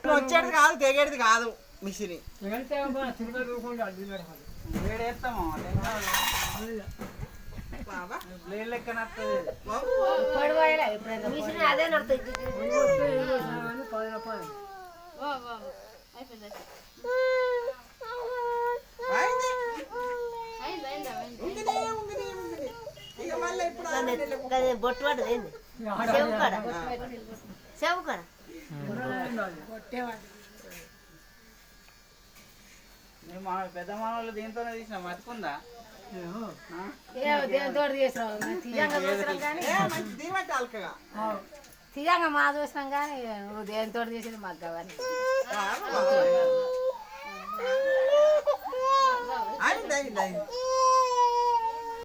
వచ్చేది కాదు తెగేది కాదు మిషన్ లెక్క అదే నడుతుంది బొట్టు పడ్డది ఏంది చెవు కాడ చెవు కాడ పెద్ద మనవాళ్ళు దీంతోనే తీసిన మర్చిపోందా తీయంగా మా చూసినాం కానీ నువ్వు దేనితో చేసింది మాకు కావాలి అయింది